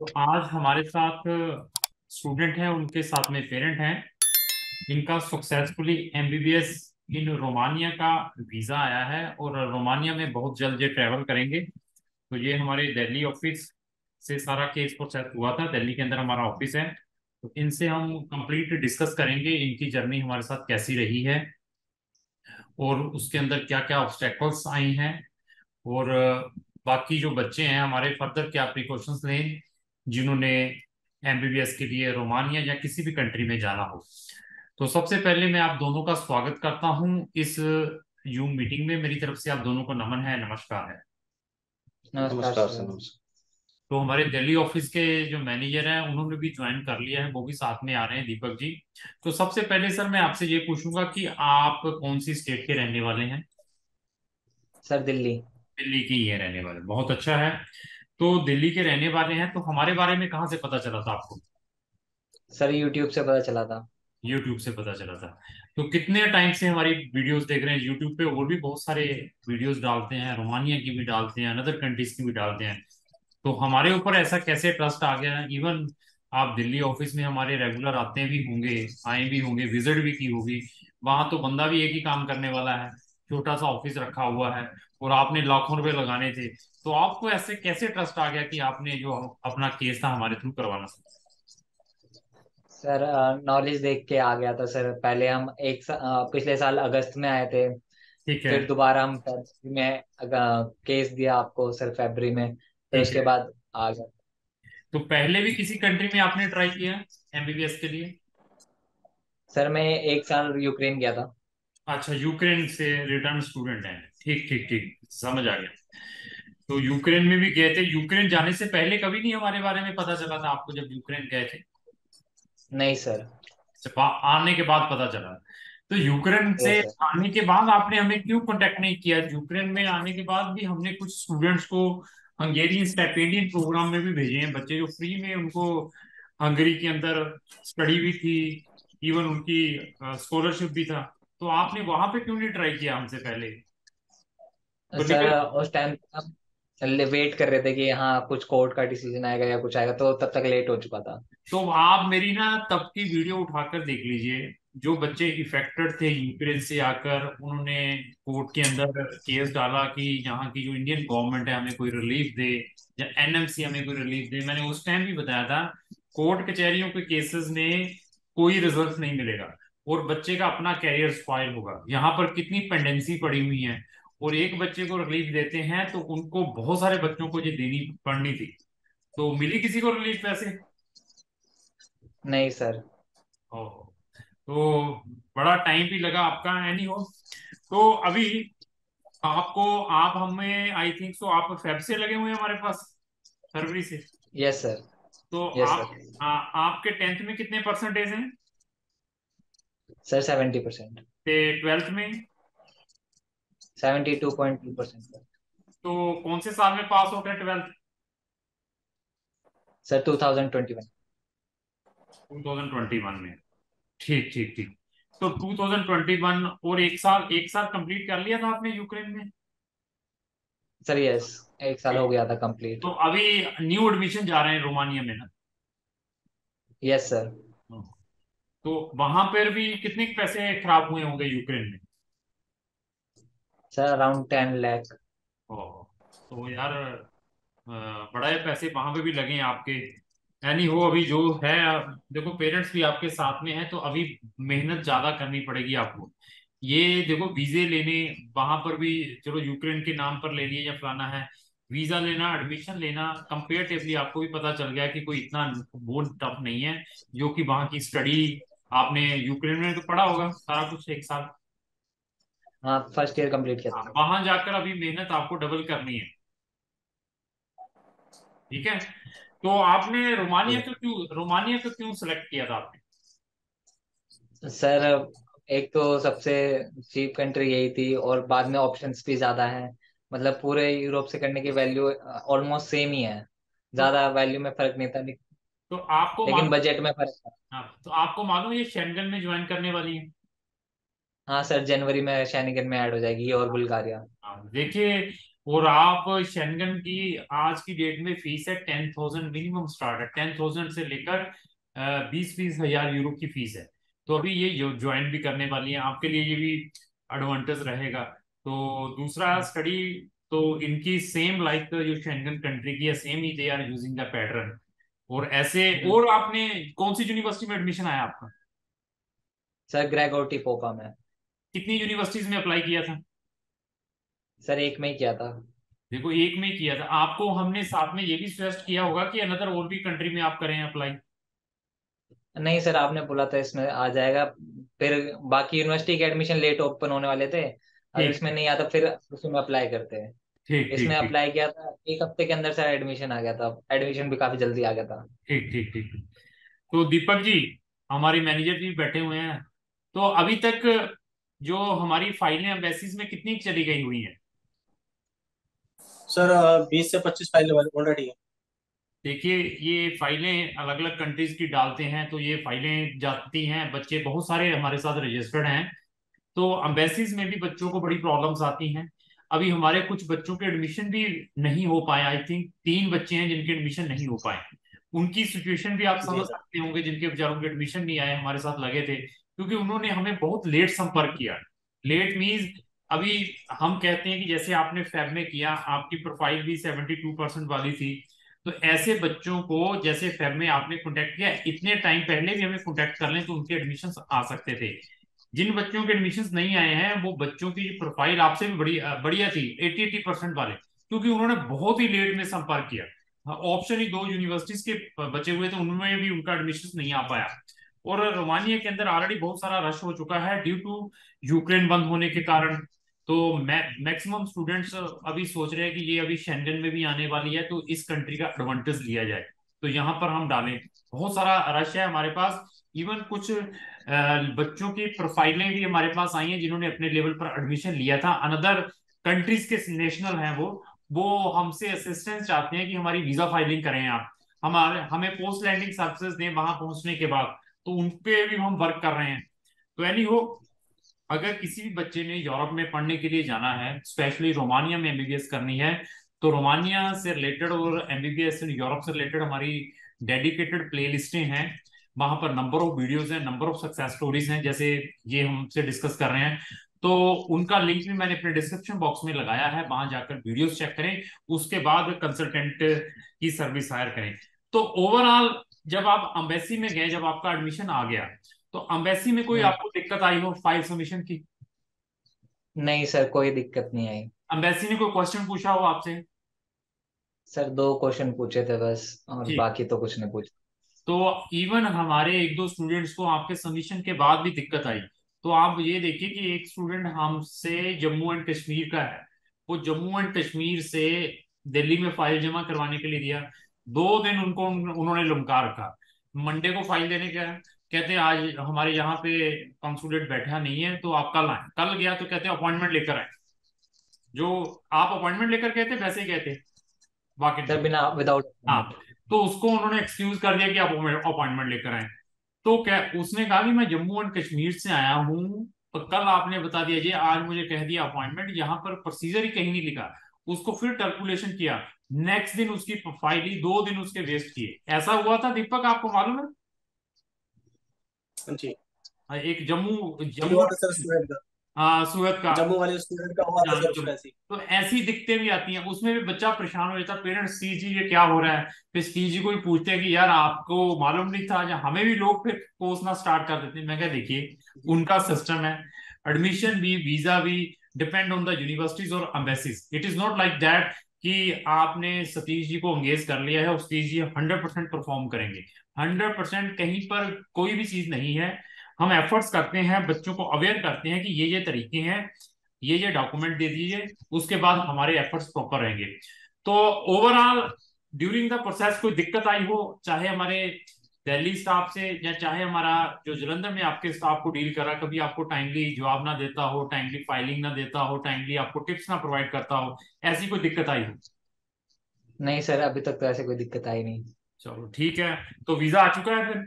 तो आज हमारे साथ स्टूडेंट हैं, उनके साथ में पेरेंट हैं। इनका सक्सेसफुली एमबीबीएस इन रोमानिया का वीजा आया है और रोमानिया में बहुत जल्द ये ट्रैवल करेंगे। तो ये हमारे दिल्ली ऑफिस से सारा केस प्रोसेस हुआ था। दिल्ली के अंदर हमारा ऑफिस है। तो इनसे हम कंप्लीट डिस्कस करेंगे इनकी जर्नी हमारे साथ कैसी रही है और उसके अंदर क्या क्या ऑब्स्टेकल्स आई हैं। और बाकी जो बच्चे हैं हमारे फर्दर क्या प्रिकॉशंस लें जिन्होंने एमबीबीएस के लिए रोमानिया या किसी भी कंट्री में जाना हो। तो सबसे पहले मैं आप दोनों का स्वागत करता हूं इस यूम मीटिंग में। मेरी तरफ से आप दोनों को नमन है, नमस्कार है। नमस्कार नमस्कार सर। सर। नमस्कार। तो हमारे दिल्ली ऑफिस के जो मैनेजर हैं उन्होंने भी ज्वाइन कर लिया है, वो भी साथ में आ रहे हैं, दीपक जी। तो सबसे पहले सर मैं आपसे ये पूछूंगा कि आप कौन सी स्टेट के रहने वाले हैं? सर दिल्ली। दिल्ली की ही है रहने वाले, बहुत अच्छा है। तो दिल्ली के रहने वाले हैं तो हमारे बारे में कहाँ से पता चला था आपको? सर यूट्यूब से पता चला था। यूट्यूब से पता चला था। तो कितने टाइम से हमारी वीडियोस देख रहे हैं यूट्यूब पे? और भी बहुत सारे वीडियोस डालते हैं, रोमानिया की भी डालते हैं, अनदर कंट्रीज की भी डालते हैं। तो हमारे ऊपर ऐसा कैसे ट्रस्ट आ गया है? इवन आप दिल्ली ऑफिस में हमारे रेगुलर आते भी होंगे, आए भी होंगे, विजिट भी की होगी। वहां तो बंदा भी एक ही काम करने वाला है, छोटा सा ऑफिस रखा हुआ है, और आपने लाखों रुपए लगाने थे। तो आपको ऐसे कैसे ट्रस्ट आ गया कि आपने जो अपना केस था हमारे थ्रू करवाना? सर नॉलेज देख के आ गया था सर। पहले हम पिछले साल अगस्त में आए थे। ठीक है। फिर दोबारा हम फरवरी में केस दिया आपको सर, फरवरी में। फिर ठीक उसके है। बाद आ गया। तो पहले भी किसी कंट्री में आपने ट्राई किया एमबीबीएस के लिए? सर मैं एक साल यूक्रेन गया था। अच्छा, यूक्रेन से रिटर्न स्टूडेंट हैं। ठीक ठीक ठीक, समझ आ गया। तो यूक्रेन में भी गए थे। यूक्रेन जाने से पहले कभी नहीं हमारे बारे में पता चला था आपको जब यूक्रेन गए थे? नहीं सर। जब आने के बाद पता चला। तो यूक्रेन से यस सर। आने के बाद आपने हमें क्यों कांटेक्ट नहीं किया? यूक्रेन में आने के बाद भी हमने कुछ स्टूडेंट्स को हंगेरियन स्टाइपेंडियन प्रोग्राम में भी भेजे हैं, बच्चे जो फ्री में उनको हंगरी के अंदर स्टडी भी थी, इवन उनकी स्कॉलरशिप भी था। तो आपने वहां पे क्यों नहीं ट्राई किया हमसे पहले? तो सर निकल। उस टाइम हम वेट कर रहे थे कि हाँ कुछ कोर्ट का डिसीजन आएगा या कुछ आएगा, तो तब तक लेट हो चुका था। तो आप मेरी ना तब की वीडियो उठाकर देख लीजिए। जो बच्चे इफेक्टेड थे यूक्रेन से आकर, उन्होंने कोर्ट के अंदर केस डाला कि यहाँ की जो इंडियन गवर्नमेंट है हमें कोई रिलीफ दे, या एनएमसी हमें कोई रिलीफ दे। मैंने उस टाइम भी बताया था कोर्ट कचहरियों के केसेस में कोई रिजल्ट नहीं मिलेगा और बच्चे का अपना कैरियर स्पॉइल होगा। यहाँ पर कितनी पेंडेंसी पड़ी हुई है, और एक बच्चे को रिलीफ देते हैं तो उनको बहुत सारे बच्चों को ये देनी पड़नी थी। तो मिली किसी को रिलीफ पैसे? नहीं सर। ओहो। तो बड़ा टाइम भी लगा आपका, एनी हो। तो अभी आपको, आप हमें आई थिंक सो आप फेब से लगे हुए हैं हमारे पास, फरवरी से। Yes sir. तो यस आप सर। आपके टेंथ में कितने परसेंटेज हैं? सर 70%। ते ट्वेल्थ में? 72.2%। तो कौन से साल में पास हो गए ट्वेल्थ? सर 2021। 2021 में। ठीक ठीक ठीक। तो 2021 और एक साल कंप्लीट कर लिया था आपने यूक्रेन में? सर यस, एक साल हो ठीक। गया था कंप्लीट। तो अभी न्यू एडमिशन जा रहे हैं रोमानिया में ना? Yes sir. तो वहां पर भी कितने पैसे खराब हुए होंगे यूक्रेन में? Sir around 10 lakh. ओह, तो यार बड़ा है, पैसे वहां पे भी लगे हैं आपके। यानी हो अभी जो है, देखो पेरेंट्स भी आपके साथ में हैं तो अभी मेहनत ज्यादा करनी पड़ेगी आपको। ये देखो वीजे लेने वहां पर भी, चलो यूक्रेन के नाम पर ले लिए या फलाना है, वीजा लेना, एडमिशन लेना, कंपेरेटिवली आपको भी पता चल गया कि कोई इतना वो टफ नहीं है। जो कि वहां की स्टडी, आपने यूक्रेन में तो पढ़ा होगा सारा कुछ एक साल। हाँ फर्स्ट ईयर कंप्लीट किया था हाँ, सर। वहां जाकर अभी मेहनत आपको डबल करनी है। ठीक है। तो आपने रोमानिया को क्यों सिलेक्ट किया था आपने? सर एक तो सबसे चीप कंट्री यही थी, और बाद में ऑप्शंस भी ज्यादा हैं। मतलब पूरे यूरोप से करने की वैल्यू ऑलमोस्ट सेम ही है। तो ज्यादा वैल्यू में फर्क नहीं था, तो आपको लेकिन मालूम, बजट में फर्क था। हाँ, तो आपको मालूम ये शेंगन में ज्वाइन करने वाली है? हाँ सर, जनवरी में शेनिगन में ऐड हो जाएगी, ये और बुल्गारिया। हाँ, देखिए और आप शेंगन की आज की डेट में फीस है 10,000, मिनिमम स्टार्ट है 10,000 से लेकर 20-20 हजार यूरो की फीस है। तो अभी ये जो ज्वाइन भी करने वाली है आपके लिए ये भी एडवांटेज रहेगा। तो दूसरा स्टडी, तो इनकी सेम लाइक जो शेंगन कंट्री की है, सेम ही they are using the pattern. और ऐसे, हम्म। और आपने कौन सी यूनिवर्सिटी में एडमिशन आया आपका? सर ग्रेगोर्टी पोपा में। कितनी यूनिवर्सिटीज में अप्लाई किया था? सर एक में ही किया था। देखो, एक में ही किया था। आपको हमने साथ में ये भी सजेस्ट किया होगा कि अनदर और भी कंट्री में आप करें अप्लाई। नहीं सर, आपने बोला था इसमें आ जाएगा। फिर बाकी यूनिवर्सिटी के एडमिशन लेट ओपन होने वाले थे। अगर ठीक इसमें नहीं आता फिर उसमें अप्लाई करते हैं। ठीक इसमें ठीक ठीक अप्लाई किया था, एक हफ्ते के अंदर सर एडमिशन आ गया था। एडमिशन भी काफी जल्दी आ गया था। ठीक ठीक ठीक ठीक। तो दीपक जी, हमारे मैनेजर जी बैठे हुए हैं। तो अभी तक जो हमारी फाइलें एम्बेसीज में कितनी चली गई हुई हैं? सर 20 से 25 फाइल ऑलरेडी है। देखिए, ये फाइलें अलग अलग कंट्रीज की डालते हैं तो ये फाइलें जाती हैं, बच्चे बहुत सारे हमारे साथ रजिस्टर्ड हैं। तो अम्बेसीज में भी बच्चों को बड़ी प्रॉब्लम्स आती हैं। अभी हमारे कुछ बच्चों के एडमिशन भी नहीं हो पाए, आई थिंक 3 बच्चे हैं जिनके एडमिशन नहीं हो पाए। उनकी सिचुएशन भी आप जी समझ सर। सकते होंगे, जिनके बेचारों के एडमिशन नहीं आए, हमारे साथ लगे थे क्योंकि उन्होंने हमें बहुत लेट संपर्क किया। लेट मीन्स, अभी हम कहते हैं कि जैसे आपने फैब में किया, आपकी प्रोफाइल भी 72% वाली थी। तो ऐसे बच्चों को जैसे फेब में आपने कांटेक्ट किया, इतने टाइम पहले भी हमें कांटेक्ट कर लें तो उनके एडमिशन आ सकते थे। जिन बच्चों के एडमिशन नहीं आए हैं, वो बच्चों की प्रोफाइल आपसे भी बड़ी बढ़िया थी, 80-80% वाले, क्योंकि उन्होंने बहुत ही लेट में संपर्क किया। ऑप्शन ही 2 यूनिवर्सिटीज के बचे हुए थे, उनमें भी उनका एडमिशन नहीं आ पाया। और रोमानिया के अंदर ऑलरेडी बहुत सारा रश हो चुका है ड्यू टू यूक्रेन बंद होने के कारण। तो मैक्सिमम स्टूडेंट्स अभी सोच रहे हैं कि ये अभी शेंगन में भी आने वाली है तो इस कंट्री का एडवांटेज लिया जाए, तो यहाँ पर हम डालें। बहुत सारा रश है हमारे पास। इवन कुछ बच्चों की प्रोफाइलें भी हमारे पास आई हैं जिन्होंने अपने लेवल पर एडमिशन लिया था, अनदर कंट्रीज के नेशनल हैं वो हमसे असिस्टेंस चाहते हैं कि हमारी वीजा फाइलिंग करें आप, हमारे हमें पोस्ट लैंडिंग सर्विसेज दें वहां पहुंचने के बाद। तो उन पे भी हम वर्क कर रहे हैं। तो एनी हो, अगर किसी भी बच्चे ने यूरोप में पढ़ने के लिए जाना है, स्पेशली रोमानिया में एमबीबीएस करनी है, तो रोमानिया से रिलेटेड और एमबीबीएस यूरोप से रिलेटेड हमारी डेडिकेटेड प्ले लिस्टें हैं। वहां पर नंबर ऑफ वीडियोज हैं, नंबर ऑफ सक्सेस स्टोरीज हैं, जैसे ये हमसे डिस्कस कर रहे हैं। तो उनका लिंक भी मैंने अपने डिस्क्रिप्शन बॉक्स में लगाया है, वहां जाकर वीडियोस चेक करें, उसके बाद कंसल्टेंट की सर्विस हायर करें। तो ओवरऑल, जब आप अम्बेसी में गए, जब आपका एडमिशन आ गया, तो अम्बेसी में कोई हम्म। आपको दिक्कत आई हो फाइल सबमिशन की? नहीं सर, कोई दिक्कत नहीं आई। अम्बेसी ने कोई क्वेश्चन पूछा हो आपसे? सर 2 क्वेश्चन पूछे थे बस, और ठीक। बाकी तो कुछ नहीं पूछा। तो इवन हमारे 1-2 स्टूडेंट्स को आपके सबमिशन के बाद भी दिक्कत आई। तो आप ये देखिए कि एक स्टूडेंट हमसे जम्मू एंड कश्मीर का है, वो जम्मू एंड कश्मीर से दिल्ली में फाइल जमा करवाने के लिए दिया। 2 दिन उनको उन्होंने लमका रखा। मंडे को फाइल देने का, कहते हैं आज हमारे यहाँ पे कंसुलेट बैठा नहीं है तो आप कल आए। कल गया तो कहते हैं अपॉइंटमेंट लेकर आए। जो आप अपॉइंटमेंट लेकर गए थे वैसे ही गए थे, वाकिन सर थे। बिना विदाउट हाँ। अपॉइंटमेंट। तो उसको उन्होंने एक्सक्यूज कर दिया कि आप अपॉइंटमेंट लेकर आए। तो क्या उसने कहा कि मैं जम्मू एंड कश्मीर से आया हूँ, तो कल आपने बता दिया जी, आज मुझे कह दिया अपॉइंटमेंट, यहाँ पर प्रोसीजर ही कहीं नहीं लिखा। उसको फिर कैलकुलेशन किया, नेक्स्ट दिन उसकी फाइल ही 2 दिन उसके वेस्ट किए। ऐसा हुआ था दीपक, आपको मालूम है? जी। एक जम्मू जी जम्मू हुआ था सर स्टूडेंट का। हाँ, सूरत का। जम्मू वाले स्टूडेंट का हुआ था सर बिल्कुल। उसका ऐसी। तो ऐसी दिक्कतें भी आती हैं, उसमें भी बच्चा परेशान हो जाता है। पेरेंट्स सी जी ये क्या हो रहा है, फिर सी जी को ही पूछते हैं कि यार आपको मालूम नहीं था, या हमें भी लोग फिर कोसना स्टार्ट कर देते हैं। मैं क्या, देखिए जी। उनका सिस्टम है, एडमिशन भी वीजा भी डिपेंड ऑन द यूनिवर्सिटीज और embassies. It is not like that कि आपने सतीश जी को एंगेज कर लिया है और सतीश जी 100% परफॉर्म करेंगे। 100% कहीं पर कोई भी चीज नहीं है। हम एफर्ट्स करते हैं, बच्चों को अवेयर करते हैं कि ये तरीके हैं, ये डॉक्यूमेंट दे दीजिए, उसके बाद हमारे एफर्ट्स प्रॉपर रहेंगे। तो ओवरऑल ड्यूरिंग द प्रोसेस कोई दिक्कत आई हो, चाहे हमारे दिल्ली स्टाफ से या चाहे हमारा जो जलंधर में आपके स्टाफ को डील करा, कभी आपको टाइमली जवाब ना देता हो, टाइमली फाइलिंग ना देता हो, टाइमली आपको टिप्स ना प्रोवाइड करता हो, ऐसी कोई दिक्कत आई हो? नहीं सर, अभी तक तो ऐसे कोई दिक्कत आई नहीं। चलो ठीक है। तो वीजा आ चुका है फिर?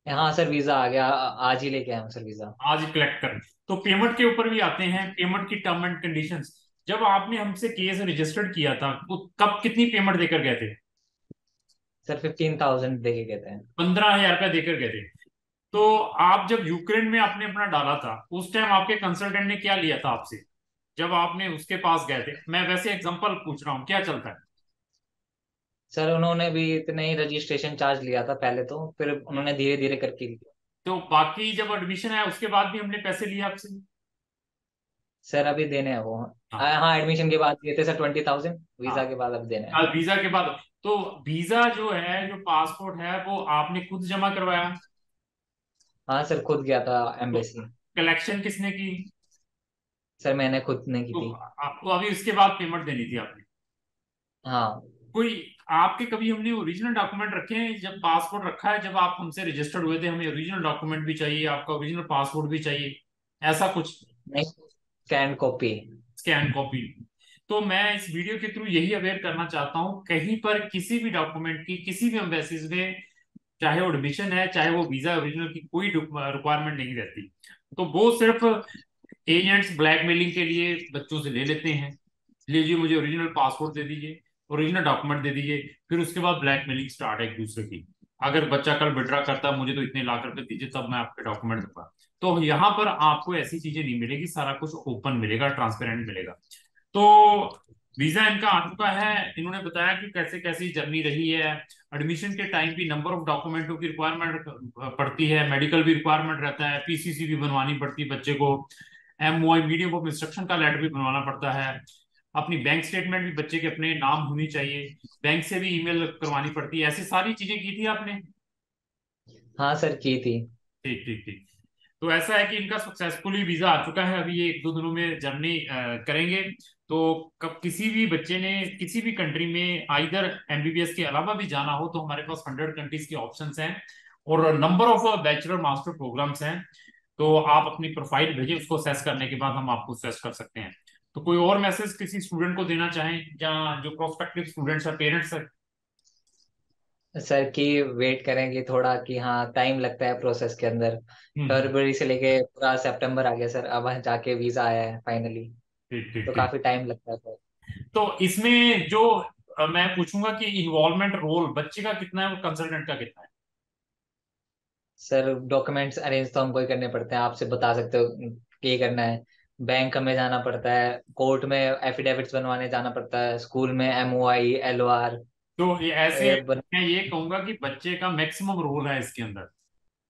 हाँ सर, वीजा आ गया, आज ही लेके आया हूँ सर वीजा। आज कलेक्ट करें। तो पेमेंट के ऊपर भी आते हैं, पेमेंट की टर्म एंड कंडीशंस। जब आपने हमसे केस रजिस्टर्ड किया था तो कब कितनी पेमेंट देकर गए थे? सर 15,000 दे के कहते हैं। 15,000 रुपया देकर गए थे। तो आप जब यूक्रेन में आपने अपना डाला था उस टाइम आपके कंसल्टेंट ने क्या लिया था आपसे, जब आपने उसके पास गए थे? मैं वैसे एग्जांपल पूछ रहा हूँ, क्या चलता है? सर उन्होंने भी इतने ही रजिस्ट्रेशन चार्ज लिया था पहले, तो फिर उन्होंने धीरे धीरे करके लिया। तो बाकी जब एडमिशन आया उसके बाद भी हमने पैसे लिए आपसे? सर अभी देने हैं वो। हाँ। हाँ, एडमिशन के बाद दिए थे सर 20,000, वीजा हाँ, के बाद अब देने हैं। वीजा के बाद। तो वीजा जो है, जो पासपोर्ट है, वो आपने खुद जमा करवाया? हाँ सर, खुद गया था तो एम्बेसी। कलेक्शन किसने की? सर मैंने खुद नहीं की तो थी। आपको अभी उसके बाद पेमेंट देनी थी आपने? हाँ। कोई आपके कभी हमने ओरिजिनल डॉक्यूमेंट रखे हैं? जब पासपोर्ट रखा है, जब आप हमसे रजिस्टर्ड हुए थे, हमें ओरिजिनल डॉक्यूमेंट भी चाहिए, आपका ओरिजिनल पासपोर्ट भी चाहिए, ऐसा कुछ? नहीं, स्कैन कॉपी। Scan copy? तो मैं इस वीडियो के थ्रू यही अवेयर करना चाहता हूँ, कहीं पर किसी भी डॉक्यूमेंट की किसी भी एम्बेसीज में, चाहे वो एडमिशन है चाहे वो वीजा ओरिजिनल की, कोई रिक्वायरमेंट नहीं रहती। तो वो सिर्फ एजेंट्स ब्लैकमेलिंग के लिए बच्चों से ले लेते हैं, लीजिए मुझे ओरिजिनल पासपोर्ट दे दीजिए, ओरिजिनल डॉक्यूमेंट दे दीजिए, फिर उसके बाद ब्लैकमेलिंग स्टार्ट है एक दूसरे की। अगर बच्चा कल विड्रा करता है, मुझे तो इतने लाख रुपए दीजिए तब मैं आपके डॉक्यूमेंट दूंगा। तो यहाँ पर आपको ऐसी चीजें नहीं मिलेगी, सारा कुछ ओपन मिलेगा, ट्रांसपेरेंट मिलेगा। तो वीजा इनका आ चुका है, इन्होंने बताया कि कैसे कैसी जर्नी रही है। एडमिशन के टाइम भी नंबर ऑफ डॉक्यूमेंटों की रिक्वायरमेंट पड़ती है, मेडिकल भी रिक्वायरमेंट रहता है, पीसीसी भी बनवानी पड़ती है बच्चे को, एमओआई मीडियम ऑफ इंस्ट्रक्शन का लेटर भी बनवाना पड़ता है, अपनी बैंक स्टेटमेंट भी बच्चे के अपने नाम होनी चाहिए, बैंक से भी ईमेल करवानी पड़ती है, ऐसी सारी चीजें की थी आपने? हाँ सर, की थी। ठीक ठीक ठीक। तो ऐसा है कि इनका सक्सेसफुली वीजा आ चुका है, अभी ये एक दो दिनों में जर्नी करेंगे। तो कब किसी भी बच्चे ने किसी भी कंट्री में आइदर एमबीबीएस के अलावा भी जाना हो, तो हमारे पास 100 कंट्रीज के ऑप्शंस हैं और number of bachelor master programs हैं। तो आप अपनी प्रोफाइल भेजें, उसको सेस करने के बाद हम आपको सेस कर सकते हैं। तो कोई और मैसेज किसी स्टूडेंट को देना चाहें, या जो प्रोस्पेक्टिव स्टूडेंट्स है, पेरेंट्स है? सर की वेट करेंगे थोड़ा, कि हाँ टाइम लगता है प्रोसेस के अंदर। हम्म। फरवरी से लेके पूरा सितंबर आ गया सर, अब जाके वीजा आया है फाइनली। ठीक ठीक तो ठीक। काफी टाइम लगता है सर। तो इसमें जो मैं पूछूंगा कि इन्वॉल्वमेंट रोल बच्चे का कितना है और कंसल्टेंट का कितना है? सर डॉक्यूमेंट्स अरेंज तो हमको ही करने पड़ते हैं, आपसे बता सकते हो ये करना है। बैंक हमें जाना पड़ता है, कोर्ट में एफिडेविट्स बनवाने जाना पड़ता है, स्कूल में एमओआई एलओआर। तो ये ऐसे है, मैं ये कहूंगा कि बच्चे का मैक्सिमम रोल है इसके अंदर।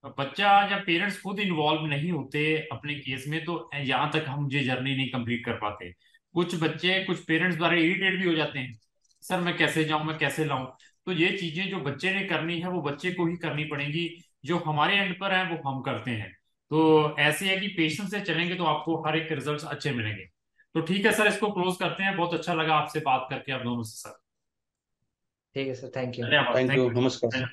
तो बच्चा जब पेरेंट्स खुद इन्वॉल्व नहीं होते अपने केस में, तो यहाँ तक हम ये जर्नी नहीं कंप्लीट कर पाते। कुछ बच्चे कुछ पेरेंट्स द्वारा इरिटेट भी हो जाते हैं, सर मैं कैसे जाऊं, मैं कैसे लाऊं। तो ये चीजें जो बच्चे ने करनी है वो बच्चे को ही करनी पड़ेंगी, जो हमारे एंड पर है वो हम करते हैं। तो ऐसे है कि पेशेंस से चलेंगे तो आपको हर एक रिजल्ट अच्छे मिलेंगे। तो ठीक है सर, इसको क्लोज करते हैं। बहुत अच्छा लगा आपसे बात करके आप दोनों से सर। ठीक है सर, थैंक यू। धन्यवाद, थैंक थैंक यू, यू। नमस्कार।